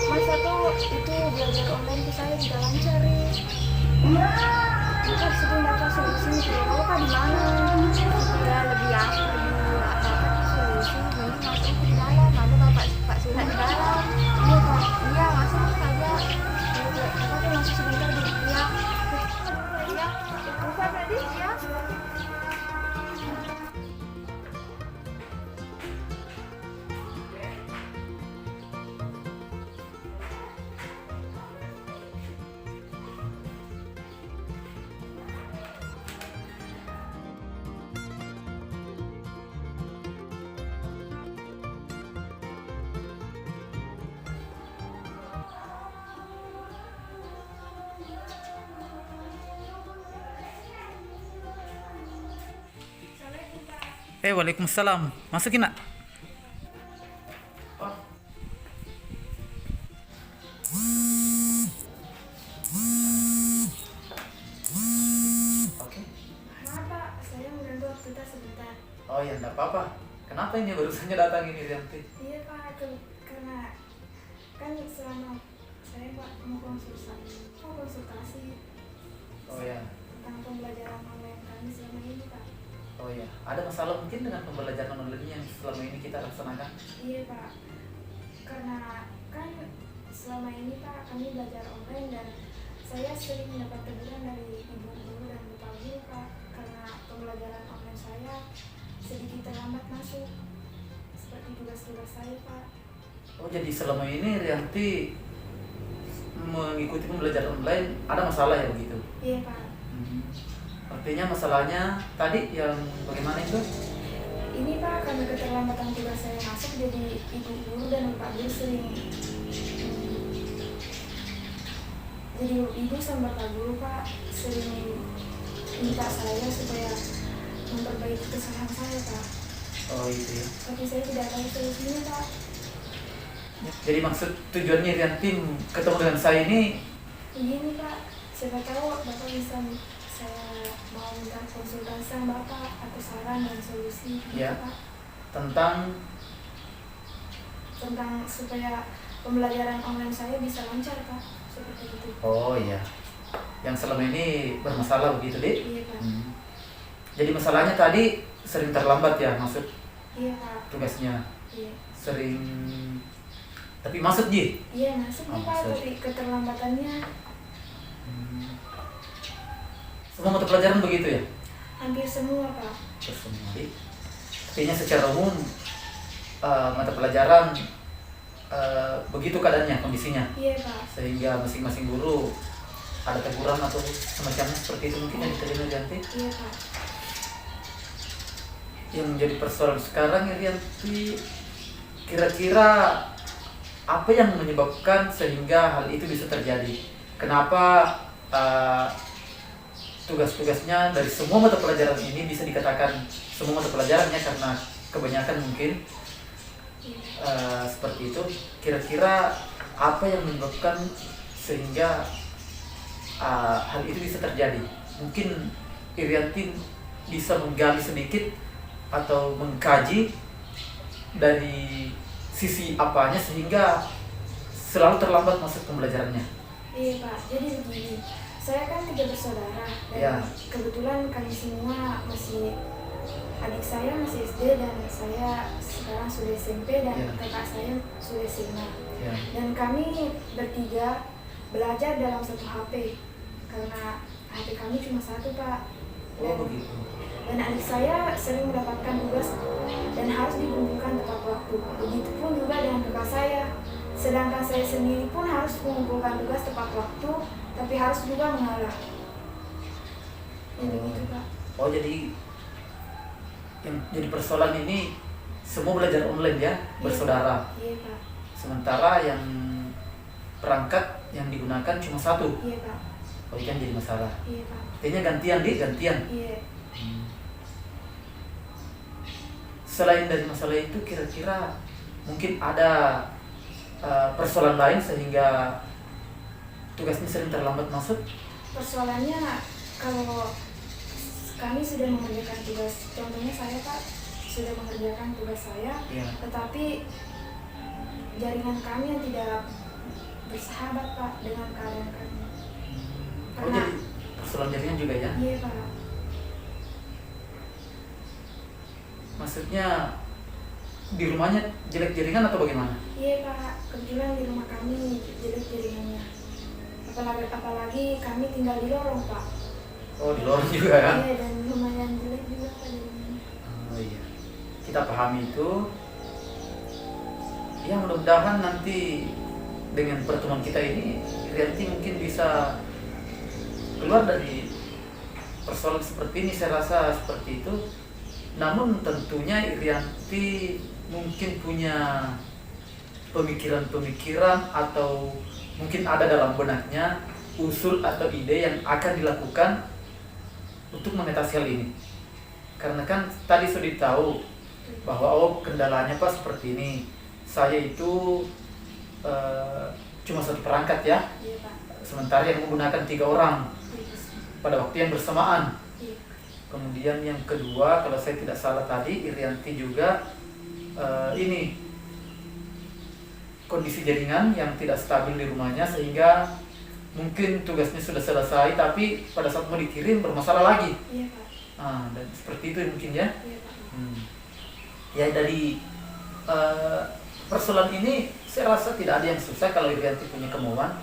masa tuh itu belajar online tuh saya tidak lancar ya. Kita sering dapat solusi tidak tahu kan di mana supaya lebih dapat solusi mending masuk di dalam ada pak surat di dalam iya pak iya masuk saja apa tuh masuk sebentar di iya iya buka tadi ya. Waalaikumsalam. Masukin nak. Oke. Maaf pak, saya mengganggu waktu kita sebentar. Oh ya, enggak apa-apa. Kenapa ini baru saja datang ini Rianti? Iya pak, karena kan selama saya pak mau konsultasi Oh ya. tentang pembelajaran online kami selama ini pak. Oh ya. Ada masalah mungkin dengan pembelajaran online yang selama ini kita laksanakan? Iya pak, karena kan selama ini pak kami belajar online dan saya sering mendapat teguran dari ibu guru dan bapak guru pak karena pembelajaran online saya sedikit terlambat masuk seperti tugas-tugas saya pak. Oh jadi selama ini Rianti mengikuti pembelajaran online ada masalah ya begitu? Iya pak. Artinya masalahnya tadi yang bagaimana itu? Ini pak karena keterlambatan tugas saya masuk jadi ibu guru dan bapak guru sering jadi ibu sama bapak guru pak sering minta saya supaya memperbaiki kesalahan saya pak. Oh itu ya. Tapi saya tidak tahu solusinya pak. Jadi maksud tujuannya Rianti ketemu dengan saya ini? Begini pak, siapa tahu bapak bisa saya mau minta konsultasi sama bapak atau saran dan solusi Ya. pak Tentang supaya pembelajaran online saya bisa lancar pak seperti itu. oh iya, yang selama ini bermasalah begitu deh. Iya pak. Jadi masalahnya tadi sering terlambat ya maksud Iya pak. tugasnya, Iya. sering tapi masuk Ji. Iya masuk nih Oh, pak, masuk. tapi keterlambatannya Semua mata pelajaran begitu ya? hampir semua pak. Semua. Artinya secara umum mata pelajaran begitu keadaannya, kondisinya, Iya pak. sehingga masing-masing guru ada teguran atau semacamnya seperti itu mungkin yang diterima Rianti. Iya pak. Yang menjadi persoalan sekarang ya Rianti, kira-kira apa yang menyebabkan sehingga hal itu bisa terjadi? Kenapa tugas-tugasnya dari semua mata pelajaran ini bisa dikatakan semua mata pelajarannya karena kebanyakan mungkin seperti itu. Kira-kira apa yang menyebabkan sehingga hal itu bisa terjadi? Mungkin Irianti bisa menggali sedikit atau mengkaji dari sisi apanya sehingga selalu terlambat masuk pembelajarannya. Iya pak. Jadi begini, saya kan 3 bersaudara dan Ya. kebetulan kami semua adik saya masih SD dan saya sekarang sudah SMP dan Ya. kakak saya sudah SMA. Ya. Dan kami bertiga belajar dalam satu HP karena HP kami cuma satu pak. Oh begitu. Dan adik saya sering mendapatkan tugas dan harus dikumpulkan tepat waktu. Begitupun juga dengan kakak saya. Sedangkan saya sendiri pun harus mengumpulkan tugas tepat waktu, tapi harus juga mengalah. Ya begitu pak. Oh jadi yang jadi persoalan ini semua belajar online ya, bersaudara. Iya pak. Sementara yang perangkat yang digunakan cuma satu. Iya pak. Oh itu yang jadi masalah. Iya pak. Artinya gantian. Iya. Selain dari masalah itu kira-kira mungkin ada persoalan lain sehingga tugasnya sering terlambat masuk? Persoalannya kalau kami sudah mengerjakan tugas, contohnya saya pak sudah mengerjakan tugas saya, Ya. tetapi jaringan kami yang tidak bersahabat Pak dengan keadaan kami. Oh Karena jadi persoalan jaringan juga ya? iya Pak, Maksudnya di rumahnya jelek jaringan atau bagaimana? iya Pak, kebetulan di rumah kami jelek jaringannya. Apalagi kami tinggal di lorong Pak. Oh di luar juga ya? Iya, dan lumayan jelek juga Pak jaringannya. Oh iya, kita pahami itu. Ya mudah-mudahan nanti dengan pertemuan kita ini Rianti mungkin bisa keluar dari persoalan seperti ini. Saya rasa seperti itu. Namun tentunya Rianti mungkin punya pemikiran-pemikiran atau mungkin ada dalam benaknya usul atau ide yang akan dilakukan untuk mengatasi hal ini. Karena kan tadi sudah tahu bahwa oh kendalanya Pak seperti ini. Saya itu cuma satu perangkat ya, Iya Pak. sementara yang menggunakan 3 orang pada waktu yang bersamaan. Iya. Kemudian yang kedua, kalau saya tidak salah tadi, Irianti juga ini kondisi jaringan yang tidak stabil di rumahnya sehingga mungkin tugasnya sudah selesai tapi pada saat mau dikirim bermasalah lagi. Iya Pak. Dan seperti itu mungkin ya. Iya Pak. Ya dari persoalan ini saya rasa tidak ada yang susah kalau Irianti punya kemauan,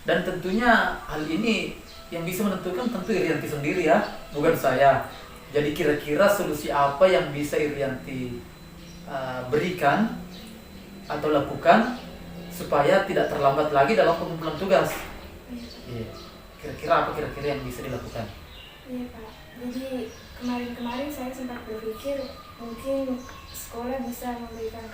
dan tentunya hal ini yang bisa menentukan tentu Irianti sendiri ya, bukan saya. Jadi kira-kira solusi apa yang bisa Irianti berikan atau lakukan supaya tidak terlambat lagi dalam pengumpulan tugas. Iya. Kira-kira apa kira-kira yang bisa dilakukan? Iya Pak. Jadi kemarin-kemarin saya sempat berpikir mungkin sekolah bisa memberikan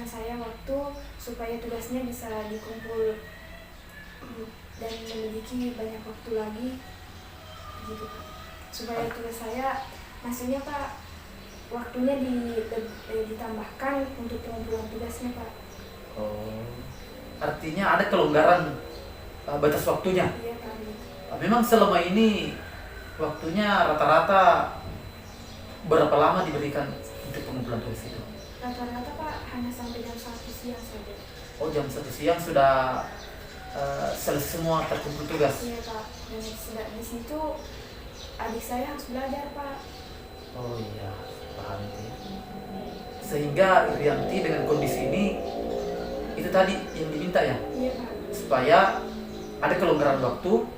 saya waktu supaya tugasnya bisa dikumpul dan memiliki banyak waktu lagi, gitu Pak. Supaya tugas saya, maksudnya Pak, waktunya ditambahkan untuk pengumpulan tugasnya Pak. Oh, artinya ada kelonggaran batas waktunya. Iya Pak. Memang selama ini waktunya rata-rata berapa lama diberikan untuk pengumpulan tugas itu? Rata-rata Pak hanya sampai jam 1 siang saja. Oh, jam 1 siang sudah selesai semua terkumpul tugas? Iya Pak, dan di situ adik saya harus belajar Pak. Oh iya, paham itu ya. Sehingga Irianti dengan kondisi ini, itu tadi yang diminta ya? Iya Pak. Supaya ada kelonggaran waktu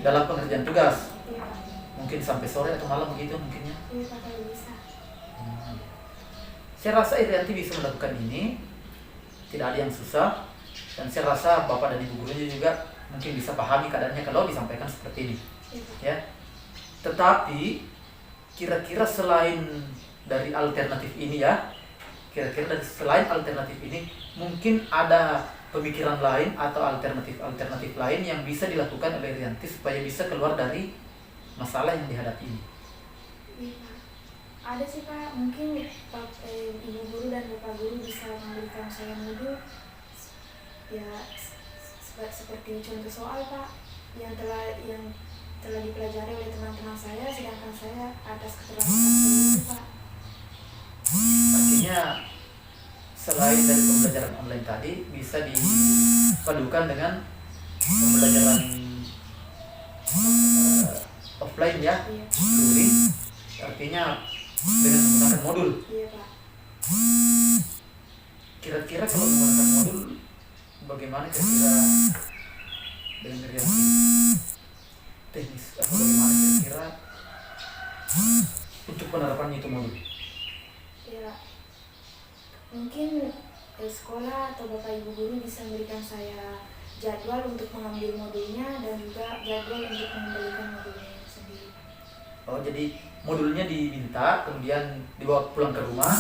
dalam pengerjaan tugas. Iya Pak. Mungkin sampai sore atau malam begitu mungkinnya. Iya Pak, kalau bisa. Saya rasa Irianti bisa melakukan ini, tidak ada yang susah, dan saya rasa Bapak dan Ibu gurunya juga mungkin bisa pahami keadaannya kalau disampaikan seperti ini. Iya Pak. Ya. Tetapi kira-kira selain dari alternatif ini ya, kira-kira dari selain alternatif ini mungkin ada pemikiran lain atau alternatif lain yang bisa dilakukan oleh Irianti supaya bisa keluar dari masalah yang dihadapi ini. Iya Pak. Ada sih Pak, mungkin Ibu guru dan Bapak guru bisa memberikan saya modul ya seperti contoh soal Pak yang telah dipelajari oleh teman-teman saya, sedangkan saya atas keterbatasan itu Pak. Artinya selain dari pembelajaran online tadi bisa dipadukan dengan pembelajaran offline ya, Iya. luring, artinya dengan menggunakan modul. Iya Pak. Kira-kira kalau menggunakan modul bagaimana kira-kira dengan Irianti teknis atau bagaimana kira-kira untuk penerapannya itu modul? Ya, mungkin sekolah atau Bapak Ibu guru bisa memberikan saya jadwal untuk mengambil modulnya dan juga jadwal untuk mengembalikan modulnya itu sendiri. Oh, jadi modulnya diminta, kemudian dibawa pulang ke rumah.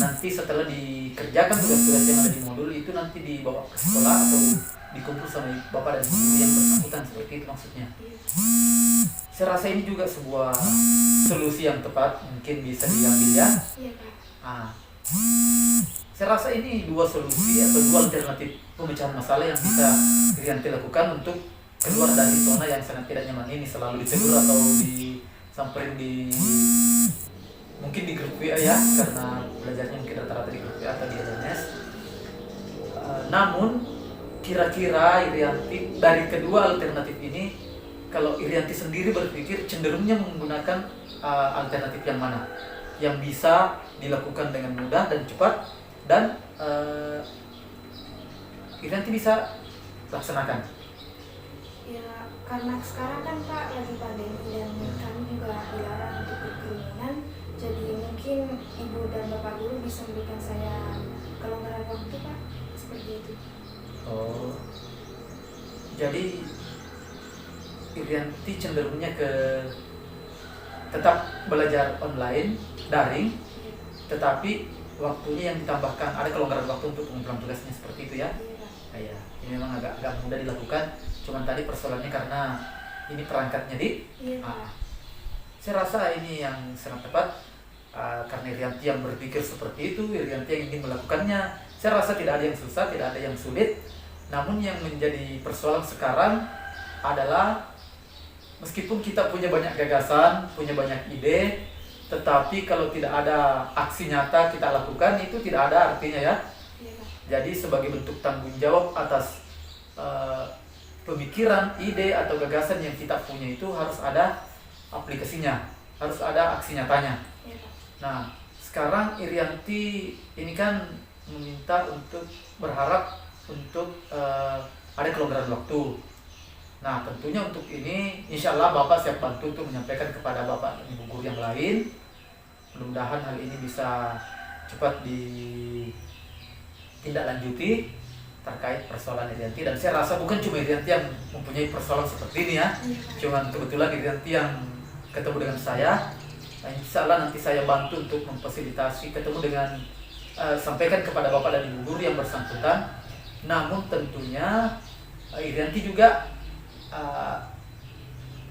Nanti setelah dikerjakan tugas-tugas yang ada di modul itu nanti dibawa ke sekolah atau dikumpul sama Bapak dan Ibu yang bersangkutan, seperti itu maksudnya. Iya. Saya rasa ini juga sebuah solusi yang tepat, mungkin bisa diambil ya. Iya Pak. Saya rasa ini 2 solusi atau 2 alternatif pemecahan masalah yang bisa Irianti lakukan untuk keluar dari zona yang sangat tidak nyaman ini, selalu ditegur atau disamperin mungkin di grup WA ya, karena belajarnya mungkin rata-rata di grup WA atau di SMS. Namun kira-kira Irianti dari kedua alternatif ini, kalau Irianti sendiri berpikir cenderungnya menggunakan alternatif yang mana yang bisa dilakukan dengan mudah dan cepat dan Irianti bisa laksanakan. Ya karena sekarang kan Pak lagi pandemi dan kami juga dilarang untuk berkerumunan, jadi mungkin ibu dan bapak guru bisa memberikan saya kelonggaran waktu Pak, seperti itu. Oh, jadi Irianti cenderungnya ke tetap belajar online, daring, tetapi waktunya yang ditambahkan, ada kelonggaran waktu untuk pengumpulan tugasnya seperti itu ya. Iya Pak. Ya, ini memang agak mudah dilakukan. Cuman tadi persoalannya karena ini perangkatnya Iya Pak. saya rasa ini yang sangat tepat karena Irianti yang berpikir seperti itu, Irianti yang ingin melakukannya. Saya rasa tidak ada yang susah, tidak ada yang sulit. Namun yang menjadi persoalan sekarang adalah meskipun kita punya banyak gagasan, punya banyak ide, tetapi kalau tidak ada aksi nyata kita lakukan, itu tidak ada artinya ya. Iya Pak. Jadi sebagai bentuk tanggung jawab atas pemikiran, ide atau gagasan yang kita punya itu harus ada aplikasinya, harus ada aksi nyatanya. Iya Pak. Nah, sekarang Irianti ini kan meminta untuk berharap untuk ada kelonggaran waktu. Nah, tentunya untuk ini insya Allah Bapak siap bantu untuk menyampaikan kepada Bapak Ibu guru yang lain. Mudah-mudahan hal ini bisa cepat ditindaklanjuti terkait persoalan Irianti. Dan saya rasa bukan cuma Irianti yang mempunyai persoalan seperti ini ya. Cuman kebetulan Irianti yang ketemu dengan saya. Nah, insya Allah nanti saya bantu untuk memfasilitasi ketemu dengan sampaikan kepada Bapak dan Ibu guru yang bersangkutan. Namun tentunya Irianti juga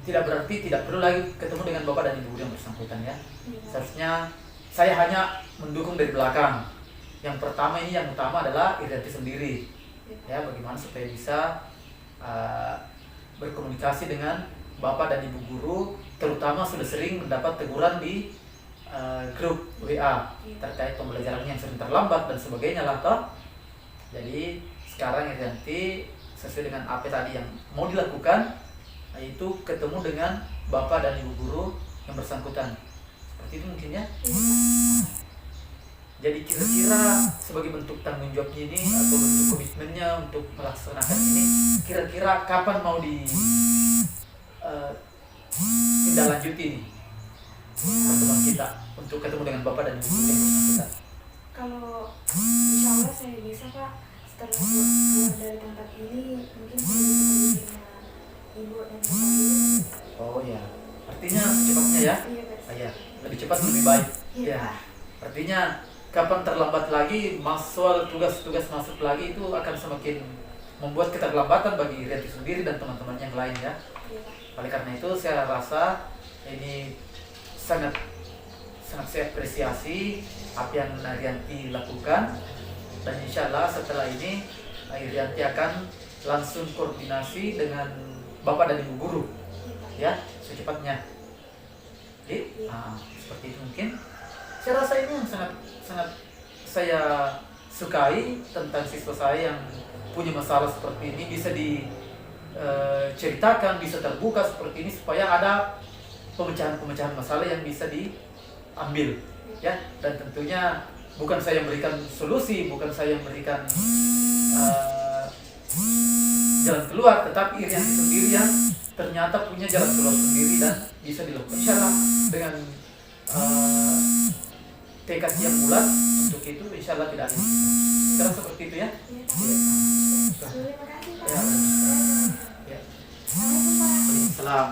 tidak berarti tidak perlu lagi ketemu dengan Bapak dan Ibu guru yang bersangkutan ya. Seharusnya saya hanya mendukung dari belakang. Yang pertama ini yang utama adalah Irianti sendiri ya, bagaimana supaya bisa berkomunikasi dengan Bapak dan Ibu guru, terutama sudah sering mendapat teguran di grup WA terkait pembelajaran yang sering terlambat dan sebagainya lah toh. Jadi sekarang Irianti sesuai dengan apa tadi yang mau dilakukan, yaitu ketemu dengan Bapak dan Ibu guru yang bersangkutan. Seperti itu mungkin ya. Jadi kira-kira sebagai bentuk tanggung jawabnya ini atau bentuk komitmennya untuk melaksanakan ini, kira-kira kapan mau ditindaklanjuti ini pertemuan kita untuk ketemu dengan Bapak dan Ibu guru yang bersangkutan? Kalau insya Allah saya bisa Pak, setelah keluar dari tempat ini mungkin saya bisa bertemu dengan ibu dan bapak guru. Oh ya, artinya secepatnya ya? Iya Pak. Ya, lebih cepat lebih baik. Iya Ya, Pak. artinya kapan terlambat lagi, soal tugas-tugas masuk lagi itu akan semakin membuat keterlambatan bagi Irianti sendiri dan teman-teman yang lain ya. Iya Pak. Oleh karena itu saya rasa ini sangat saya apresiasi apa yang Irianti lakukan, dan insya Allah setelah ini Irianti akan langsung koordinasi dengan Bapak dan Ibu guru ya secepatnya. Jadi seperti itu mungkin. Saya rasa ini yang sangat saya sukai tentang siswa saya yang punya masalah seperti ini, bisa diceritakan, bisa terbuka seperti ini supaya ada pemecahan masalah yang bisa diambil ya. Dan tentunya bukan saya memberikan solusi, bukan saya memberikan jalan keluar, tetapi Irianti sendiri yang ternyata punya jalan keluar sendiri dan bisa dilakukan. Insya Allah dengan tekad yang bulat untuk itu, insya Allah tidak ada yang susah. Sekarang seperti itu ya. Terima kasih Pak. Ya. Ya. Assalamualaikum Pak. Waalaikumsalam.